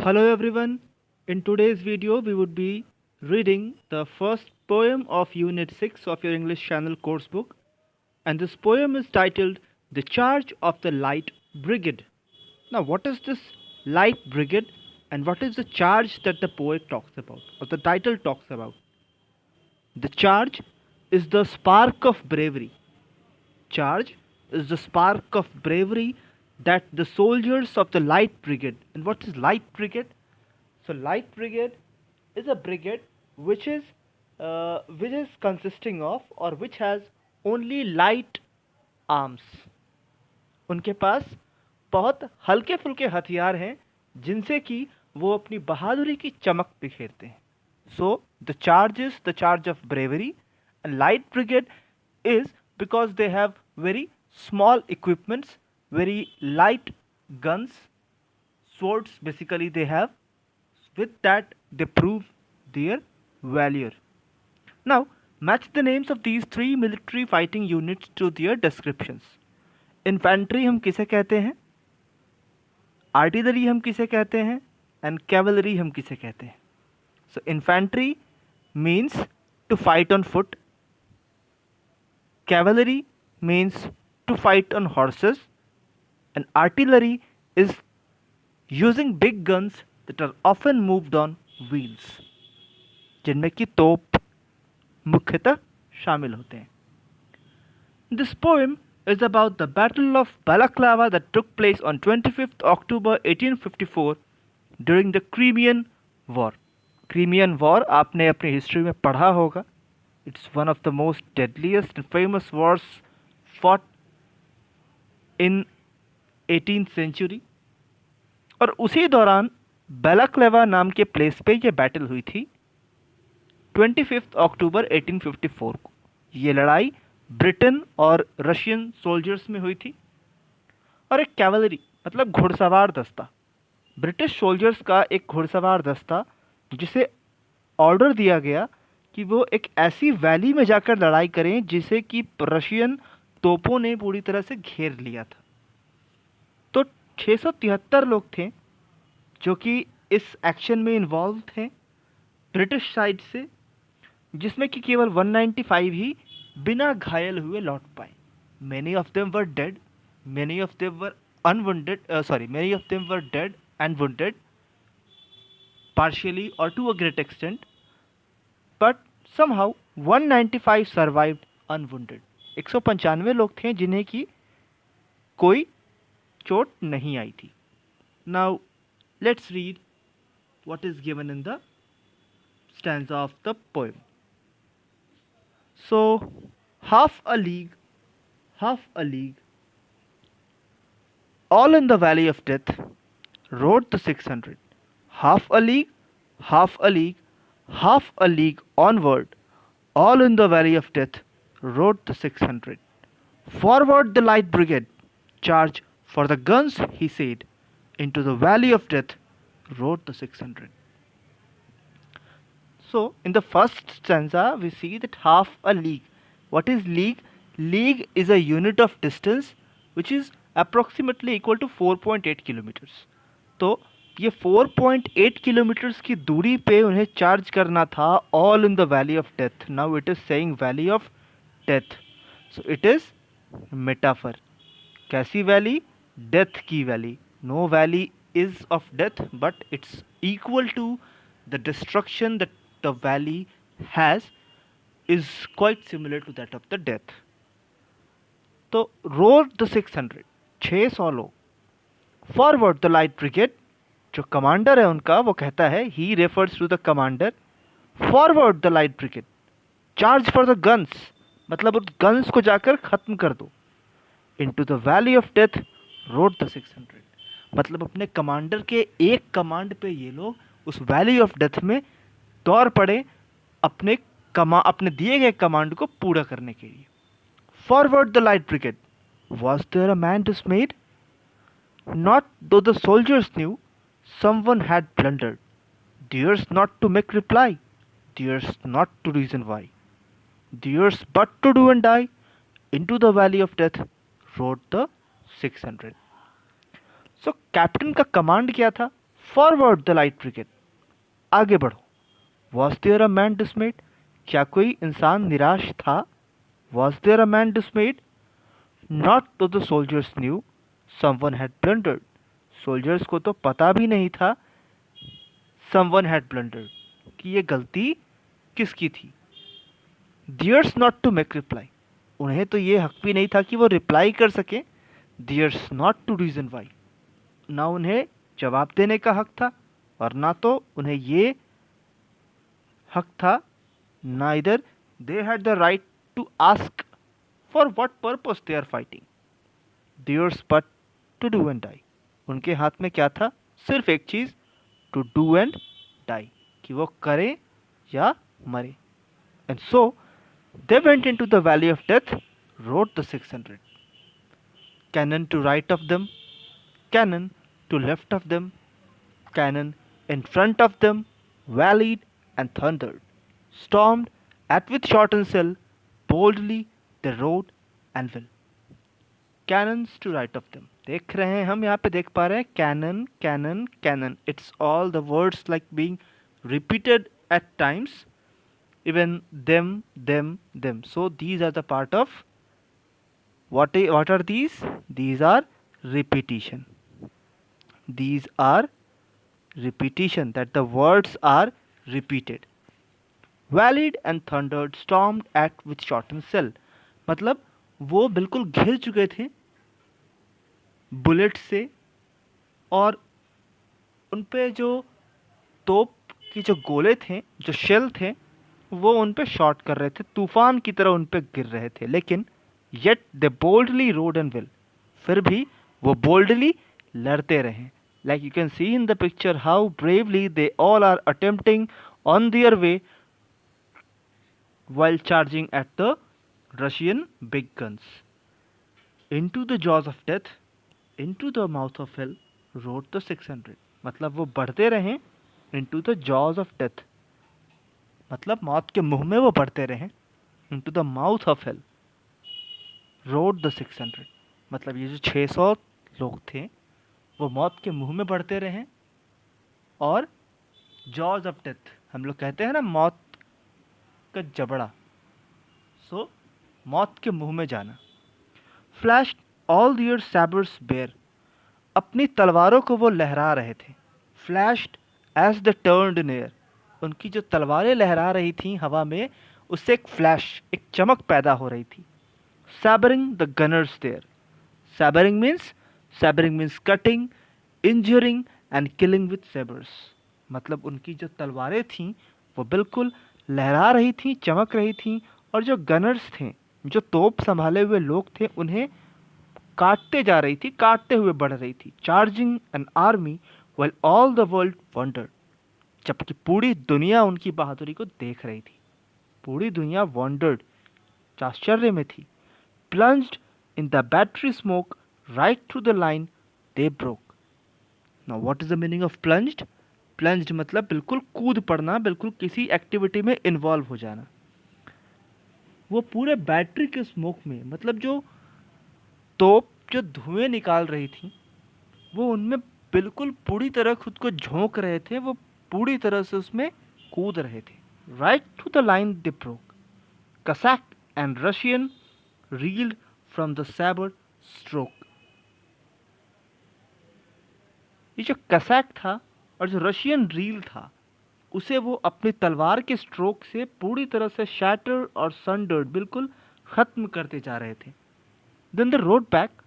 Hello everyone. In today's video, we would be reading the first poem of Unit 6 of your English Channel course book. And this poem is titled The Charge of the Light Brigade. Now, what is this Light Brigade and what is the charge that the poet talks about or the title talks about? The charge is the spark of bravery. Charge is the spark of bravery that the soldiers of the Light Brigade. And what is Light Brigade? So Light Brigade is a brigade which is consisting of or which has only light arms. उनके पास बहुत हल्के फुल्के हथियार हैं जिनसे कि वो अपनी बहादुरी की चमक बिखेरते हैं. So the charge is the charge of bravery, and Light Brigade is because they have very small equipments, very light guns, swords basically they have. With that, they prove their valor. Now, match the names of these three military fighting units to their descriptions. Infantry हम किसे कहते हैं? Artillery हम किसे कहते हैं? And cavalry हम किसे कहते हैं? So, infantry means to fight on foot. Cavalry means to fight on horses. And artillery is using big guns that are often moved on wheels, जिनमें कि तोप मुख्यतः शामिल होते हैं. This poem is about the Battle of Balaclava that took place on 25th October 1854 during the Crimean War. Crimean War आपने अपनी history में पढ़ा होगा. It's one of the most deadliest and famous wars fought in 18th century. और उसी दौरान बैलाक्लेवा नाम के प्लेस पे ये बैटल हुई थी 25 अक्टूबर 1854 को. ये लड़ाई ब्रिटेन और रशियन सोल्जर्स में हुई थी. और एक कैवलरी मतलब घुड़सवार दस्ता, ब्रिटिश सोल्जर्स का एक घुड़सवार दस्ता जिसे ऑर्डर दिया गया कि वो एक ऐसी वैली में जाकर लड़ाई करें जिसे कि रशियन तोपों ने पूरी तरह से घेर लिया था. तो 673 लोग थे जो कि इस एक्शन में इन्वॉल्व थे ब्रिटिश साइड से, जिसमें कि केवल 195 ही बिना घायल हुए लौट पाए. Many of them were dead, many of them were many of them were dead and wounded partially or to a great extent, but somehow 195 survived unwounded. 195 लोग थे जिन्हें कि कोई चोट नहीं आई थी. Now let's read what is given in the stanza of the poem. So, half a league, all in the valley of death, rode the 600. Half a league, half a league onward, all in the valley of death, rode the 600. Forward the Light Brigade, charge for the guns, he said. Into the valley of death rode the 600. So, in the first stanza, we see that half a league. What is league? League is a unit of distance which is approximately equal to 4.8 kilometers. तो ये 4.8 kilometres की दूरी पे उन्हें charge करना था all in the valley of death. Now it is saying valley of death, so it is metaphor. कैसी valley? Death की valley. No valley is of death but it's equal to the destruction that the valley has is quite similar to that of the death. तो rode the 600, 600 लोग. Forward the light brigade, जो commander है उनका वो कहता है, he refers to the commander, forward the light brigade, charge for the guns, मतलब उस गन्स को जाकर ख़त्म कर दो. Into the valley of death rode the 600, मतलब अपने कमांडर के एक कमांड पे ये लोग उस वैली ऑफ डेथ में दौड़ पड़े अपने दिए गए कमांड को पूरा करने के लिए. Forward the light brigade, was there a man dismayed? Not though the soldiers knew someone had blundered. Theirs not to make reply, theirs not to reason why, theirs but to do and die. Into the valley of death rode the 600. So captain का command क्या था? Forward the light brigade, आगे बढ़ो। Was there a man dismayed, क्या कोई इंसान निराश था? Was there a man dismayed, not though the soldiers knew someone had blundered, soldiers को तो पता भी नहीं था समवन हैड ब्लंडर्ड कि ये गलती किसकी थी। Theirs not to make reply, उन्हें तो ये हक भी नहीं था कि वो रिप्लाई कर सके। Theirs not to reason why, ना उन्हें जवाब देने का हक था और ना तो उन्हें ये हक था, neither they had the right to ask for what purpose they are fighting. Theirs but to do and die, उनके हाथ में क्या था? सिर्फ एक चीज, टू डू एंड डाई, कि वो करे या मरे। And so they went into the valley of death, rode the 600, cannon to right of them, cannon to left of them, cannon in front of them, rallied and thundered, stormed at with shot and shell, boldly they rode and will. Cannons to right of them. देख रहे हैं हम यहाँ पे देख पा रहे हैं cannon, cannon, cannon. It's all the words like being repeated at times. Even them, them, them. So these are the part of what are these? These are repetition. These are repetition, that the words are repeated. Valid and thundered, stormed at with shortened cell, मतलब वो बिल्कुल घिर चुके थे bullet से, और उन पे जो तोप की जो गोले थे, जो शेल थे, वो उन पे शॉट कर रहे थे, तूफान की तरह उन पे गिर रहे थे। लेकिन yet they boldly rode and well, फिर भी वो बोल्डली लड़ते रहे। Like you can see in the picture how bravely they all are attempting on their way while charging at the Russian big guns. Into the jaws of death, into the mouth of hell, rode the 600. मतलब वो बढ़ते रहे into the jaws of death, मतलब मौत के मुंह में वो बढ़ते रहे। into the mouth of hell, rode the 600, मतलब ये जो 600 लोग थे वो मौत के मुंह में बढ़ते रहे। और jaws of death, हम लोग कहते हैं ना मौत का जबड़ा, सो मौत के मुंह में जाना। Flashed all their sabers bare, अपनी तलवारों को वो लहरा रहे थे। Flashed as the turned near, उनकी जो तलवारें लहरा रही थी हवा में, उससे एक फ्लैश, एक चमक पैदा हो रही थी। sabering the gunners there, sabering means cutting, injuring and killing with sabers, मतलब उनकी जो तलवारें थीं वो बिल्कुल लहरा रही थी, चमक रही थी, और जो गनर्स थे, जो तोप संभाले हुए लोग थे, उन्हें काटते जा रही थी, काटते हुए बढ़ रही थी। Charging an army while all the world wondered, जबकि पूरी दुनिया उनकी बहादुरी को देख रही थी। पूरी दुनिया वंडर्ड, आश्चर्य में थी। Plunged in the battery smoke right through the line they broke. Now what is the meaning of plunged? Plunged मतलब बिल्कुल कूद पड़ना, बिल्कुल किसी एक्टिविटी में इन्वॉल्व हो जाना। वो पूरे बैटरी के स्मोक में, मतलब जो तोप जो धुएं निकाल रही थी, वो उनमें बिल्कुल पूरी तरह खुद को झोंक रहे थे, वो पूरी तरह से उसमें कूद रहे थे। Right to the line they broke, Cossack and Russian reeled from the sabre stroke. ये जो कसाक था और जो रशियन रील था, उसे वो अपनी तलवार के स्ट्रोक से पूरी तरह से शैटर और संडर्ड, बिल्कुल खत्म करते जा रहे थे। Then the rode back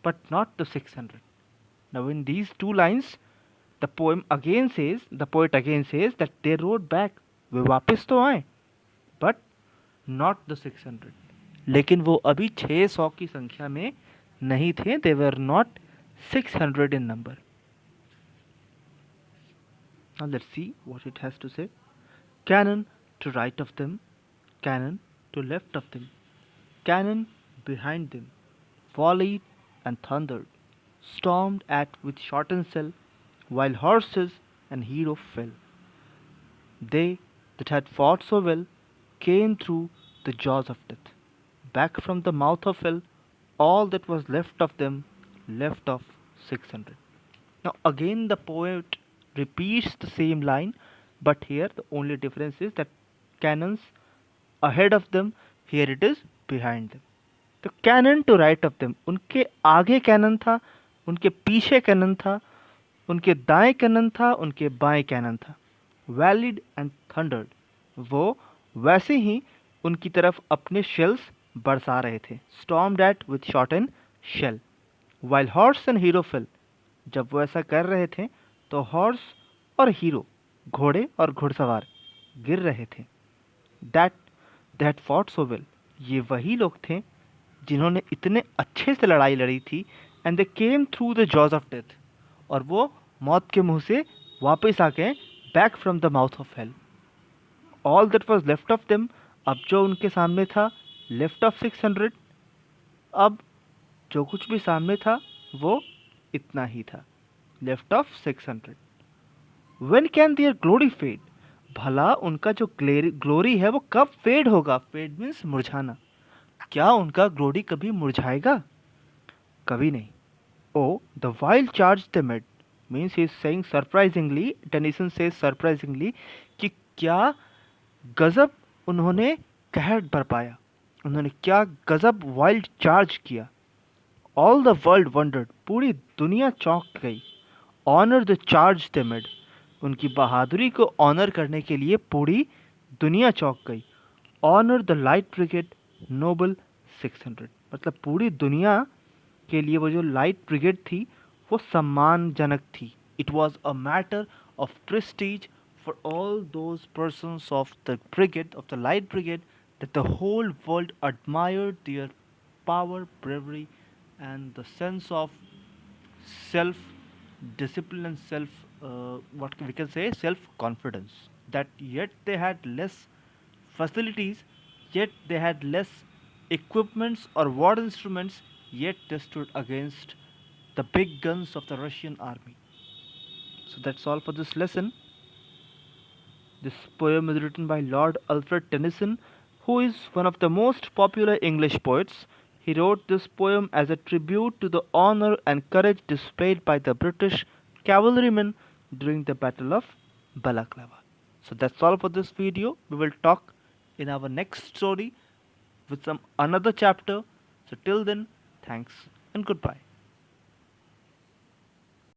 but not the 600। Now in these two lines, the poet again says that they rode back. वे वापस तो आए, but not the 600. लेकिन वो अभी 600 की संख्या में नहीं थे. They were not 600 in number. Now let's see what it has to say. Cannon to right of them, cannon to left of them, cannon behind them, volleyed and thundered, stormed at with shot and shell, while horses and hero fell. They that had fought so well came through the jaws of death. Back from the mouth of hell, all that was left of them left of 600. Now again the poet repeats the same line, but here the only difference is that cannons ahead of them, here it is behind them. तो cannon to right of them, उनके आगे cannon था, उनके पीछे cannon था, उनके दाएं cannon था, उनके बाएं कैनन था. वैलिड एंड थंडर्ड, वो वैसे ही उनकी तरफ अपने शेल्स बरसा रहे थे. Stormed at with shot and shell while horse and hero fell. जब वो ऐसा कर रहे थे तो हॉर्स और हीरो, घोड़े और घुड़सवार गिर रहे थे. That that fought so well, ये वही लोग थे जिन्होंने इतने अच्छे से लड़ाई लड़ी थी. And they came through the jaws of death, और वो मौत के मुंह से वापस आ गए, back from the mouth of hell. All that was left of them, अब जो उनके सामने था, लेफ्ट ऑफ 600, अब जो कुछ भी सामने था वो इतना ही था, left of 600. When can their glory fade, भला उनका जो ग्लोरी है वो कब फेड होगा. फेड मीन्स मुरझाना. क्या उनका ग्लोरी कभी मुरझाएगा? कभी नहीं. Oh the wild charge they made, means he is saying surprisingly, Tennyson says surprisingly, कि क्या गजब उन्होंने कहर बरपाया, उन्होंने क्या गजब वाइल्ड चार्ज किया. ऑल द वर्ल्ड वंडर्ड, पूरी दुनिया चौंक गई. Honour the charge they made, उनकी बहादुरी को ऑनर करने के लिए पूरी दुनिया चौंक गई. Honour the light brigade noble 600, मतलब पूरी दुनिया के लिए वो जो लाइट ब्रिगेड थी वो सम्मानजनक थी. It was a matter of Prestige for all those persons of the brigade, of the light brigade, that the whole world admired their power, bravery, and the sense of self discipline and self, what we can say, self confidence. That yet they had less facilities, yet they had less equipments or war instruments, yet they stood against the big guns of the Russian army. So that's all for this lesson. This poem is written by Lord Alfred Tennyson, who is one of the most popular English poets. He wrote this poem as a tribute to the honor and courage displayed by the British cavalrymen during the Battle of Balaclava. So that's all for this video. We will talk in our next story with some another chapter. So till then, thanks and goodbye.